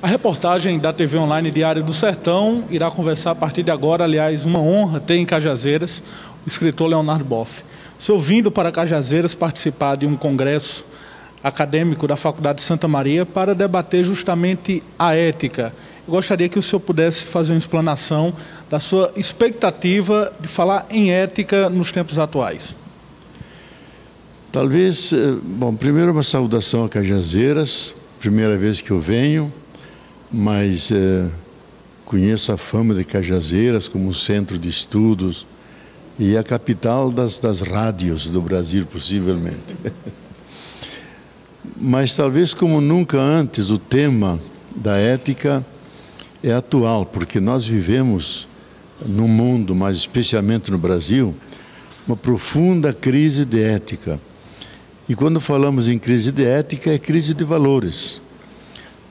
A reportagem da TV Online Diário do Sertão irá conversar a partir de agora, aliás, uma honra ter em Cajazeiras o escritor Leonardo Boff. O senhor vindo para Cajazeiras participar de um congresso acadêmico da Faculdade de Santa Maria para debater justamente a ética. Eu gostaria que o senhor pudesse fazer uma explanação da sua expectativa de falar em ética nos tempos atuais. Talvez, bom, primeiro uma saudação a Cajazeiras, primeira vez que eu venho, mas conheço a fama de Cajazeiras como centro de estudos e a capital das rádios do Brasil, possivelmente. Mas talvez como nunca antes o tema da ética é atual, porque nós vivemos no mundo, mas especialmente no Brasil, uma profunda crise de ética. E quando falamos em crise de ética, é crise de valores.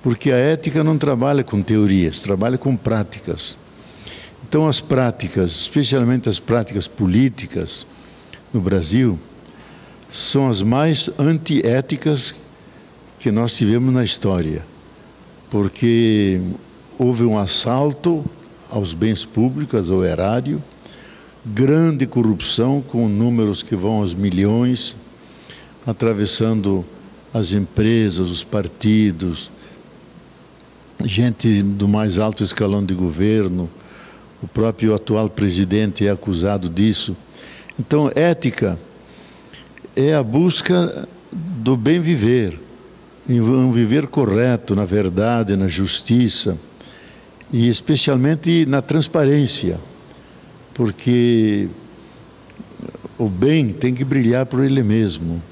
Porque a ética não trabalha com teorias, trabalha com práticas. Então as práticas, especialmente as práticas políticas no Brasil, são as mais antiéticas que nós tivemos na história. Porque houve um assalto aos bens públicos, ao erário, grande corrupção com números que vão aos milhões, atravessando as empresas, os partidos, gente do mais alto escalão de governo, o próprio atual presidente é acusado disso. Então, ética é a busca do bem viver, em um viver correto, na verdade, na justiça e especialmente na transparência, porque o bem tem que brilhar por ele mesmo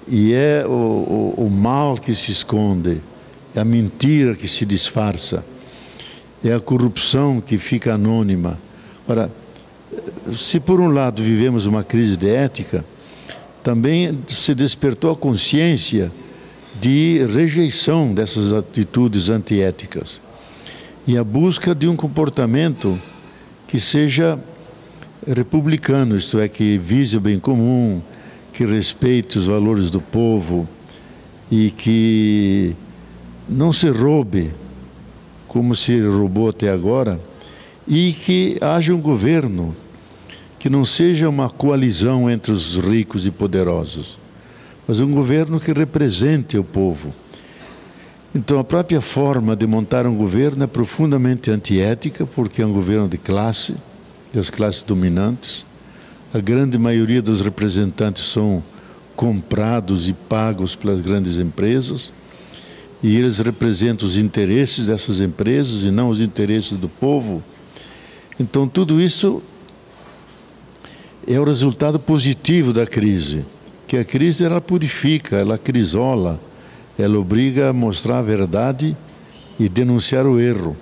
e é o mal que se esconde. É a mentira que se disfarça, é a corrupção que fica anônima. Ora, se por um lado vivemos uma crise de ética, também se despertou a consciência de rejeição dessas atitudes antiéticas e a busca de um comportamento que seja republicano, isto é, que vise o bem comum, que respeite os valores do povo e que não se roube como se roubou até agora, e que haja um governo que não seja uma coalizão entre os ricos e poderosos, mas um governo que represente o povo. Então a própria forma de montar um governo é profundamente antiética, porque é um governo de classe, das classes dominantes. A grande maioria dos representantes são comprados e pagos pelas grandes empresas, e eles representam os interesses dessas empresas e não os interesses do povo. Então tudo isso é o resultado positivo da crise, que a crise ela purifica, ela crisola, ela obriga a mostrar a verdade e denunciar o erro.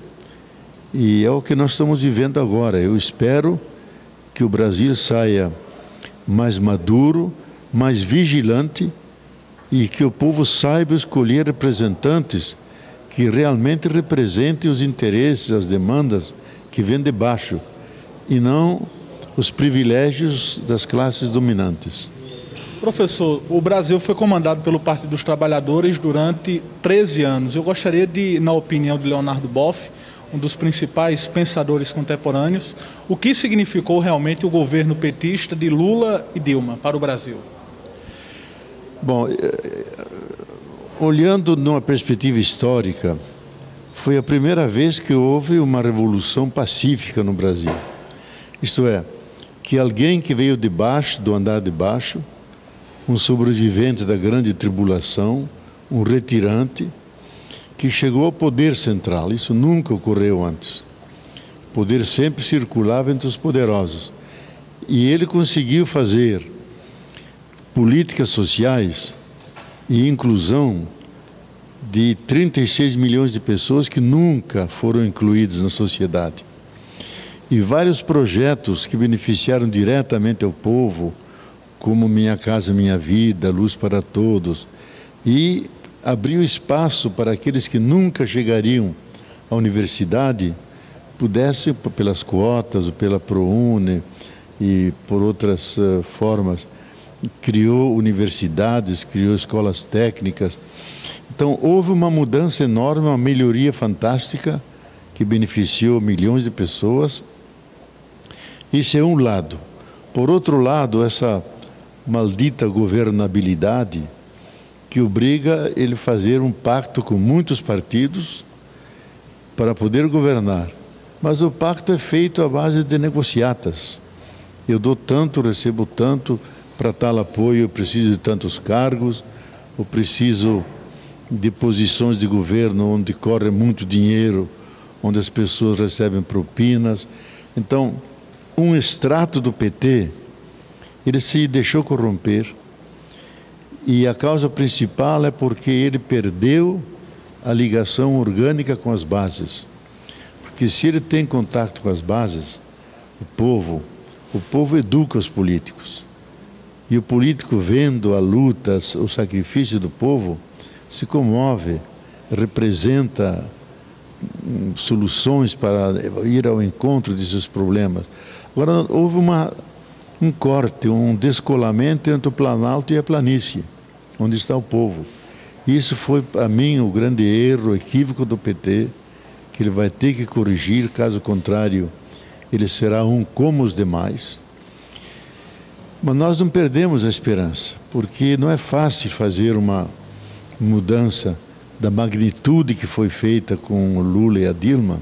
E é o que nós estamos vivendo agora. Eu espero que o Brasil saia mais maduro, mais vigilante, e que o povo saiba escolher representantes que realmente representem os interesses, as demandas que vêm de baixo, e não os privilégios das classes dominantes. Professor, o Brasil foi comandado pelo Partido dos Trabalhadores durante 13 anos. Eu gostaria de, na opinião de Leonardo Boff, um dos principais pensadores contemporâneos, o que significou realmente o governo petista de Lula e Dilma para o Brasil? Bom, olhando numa perspectiva histórica, foi a primeira vez que houve uma revolução pacífica no Brasil. Isto é, que alguém que veio de baixo, do andar de baixo, um sobrevivente da grande tribulação, um retirante, que chegou ao poder central. Isso nunca ocorreu antes. O poder sempre circulava entre os poderosos. E ele conseguiu fazer políticas sociais e inclusão de 36 milhões de pessoas que nunca foram incluídas na sociedade. E vários projetos que beneficiaram diretamente ao povo, como Minha Casa Minha Vida, Luz para Todos, e abriu espaço para aqueles que nunca chegariam à universidade, pudessem, pelas cotas, pela ProUni e por outras formas, criou universidades, criou escolas técnicas. Então, houve uma mudança enorme, uma melhoria fantástica, que beneficiou milhões de pessoas. Isso é um lado. Por outro lado, essa maldita governabilidade que obriga ele a fazer um pacto com muitos partidos para poder governar. Mas o pacto é feito à base de negociatas. Eu dou tanto, recebo tanto, para tal apoio eu preciso de tantos cargos, eu preciso de posições de governo onde corre muito dinheiro, onde as pessoas recebem propinas. Então, um extrato do PT, ele se deixou corromper, e a causa principal é porque ele perdeu a ligação orgânica com as bases. Porque se ele tem contato com as bases, o povo educa os políticos. E o político, vendo a luta, o sacrifício do povo, se comove, representa soluções para ir ao encontro desses problemas. Agora, houve um corte, um descolamento entre o Planalto e a planície, onde está o povo. Isso foi, para mim, o grande erro, o equívoco do PT, que ele vai ter que corrigir, caso contrário, ele será um como os demais. Mas nós não perdemos a esperança, porque não é fácil fazer uma mudança da magnitude que foi feita com o Lula e a Dilma,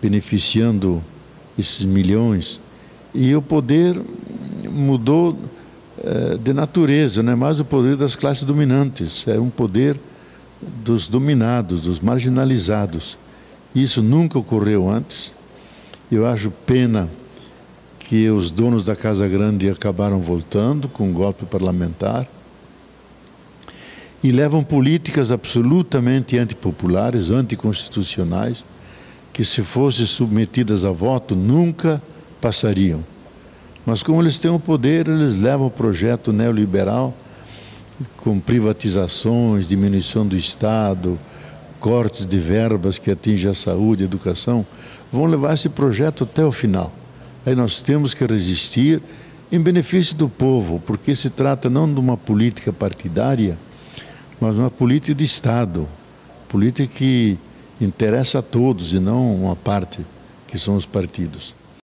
beneficiando esses milhões. E o poder mudou de natureza, não é mais o poder das classes dominantes, é um poder dos dominados, dos marginalizados. Isso nunca ocorreu antes. Eu acho pena que os donos da Casa Grande acabaram voltando com um golpe parlamentar e levam políticas absolutamente antipopulares, anticonstitucionais, que se fossem submetidas a voto nunca passariam. Mas como eles têm o poder, eles levam o projeto neoliberal com privatizações, diminuição do Estado, cortes de verbas que atingem a saúde, a educação, vão levar esse projeto até o final. Aí nós temos que resistir em benefício do povo, porque se trata não de uma política partidária, mas uma política de Estado, política que interessa a todos e não uma parte, que são os partidos.